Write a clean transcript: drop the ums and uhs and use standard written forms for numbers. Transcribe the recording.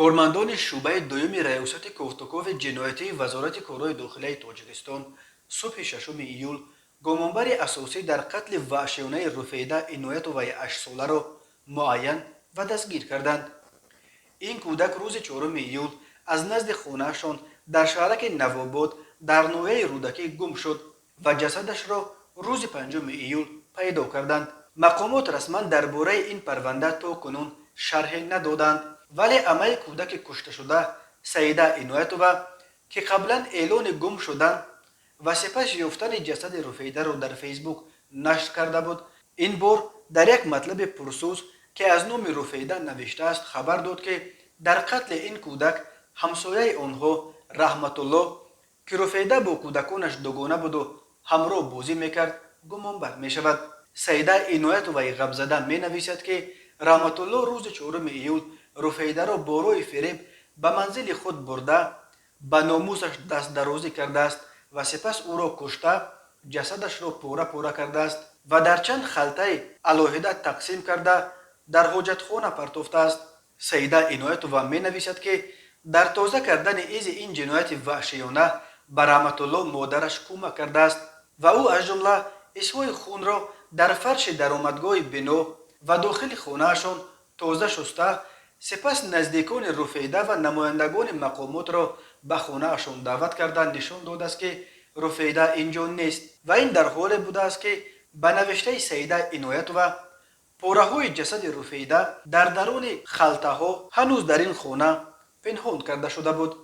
کارمندان شعبه دوم ریاست کوفتکوف جنایتی وزارت کارهای داخلی تاجیکستان صبح ششم ایول گمانبر اساسی در قتل وحشیانه رفیده عنایتوی 8 ساله را معین و دستگیر کردند. این کودک روز 4 ایول از نزد خانه‌شان در شهرک نوآباد در ناحیه رودکی گم شد و جسدش را روز 5 ایول پیدا کردند. مقامات رسما درباره این پرونده تا کنون شرح ندادند، ولی عمه کودک کشته شده سعیده عنایتوه که قبلا اعلان گم شدن و سپس یافتن جسد رفیده را در فیسبوک نشر کرده بود، این بار در یک مطلب پرسوز که از نام رفیده نوشته است خبر داد که در قتل این کودک همسایه آنها رحمت الله که رفیده با کودکانش دوگانه بود و همراه بازی میکرد گمانبر میشود. سعیده عنایتوی غبزده می نویسد که رحمت الله روز 4 ایول رفیده را با روی فریب به منزل خود برده به ناموسش دست درازی کرده است و سپس او را کشته جسدش را پاره پاره کرده است و در چند خلطه علاهده تقسیم کرده در حاجتخانه پرتافته است. سعیده عنایتوه می نویسد که در تازه کردن این جنایت وحشیانه به رحمت الله مادرش کمک کرده است و او از جمله اسوای خون را در فرش درآمدگاه بنا و داخل خانه‌شان تازه شسته، سپس نزدیکان رفیده و نمایندگان مقامات را به خانه‌شان دعوت کرده نشان داده است که رفیده اینجا نیست و این در حال بوده است که به نوشته سعیده عنایتوه پاره‌های جسد رفیده در درون خلطه‌ها هنوز در این خانه پنهان کرده شده بود.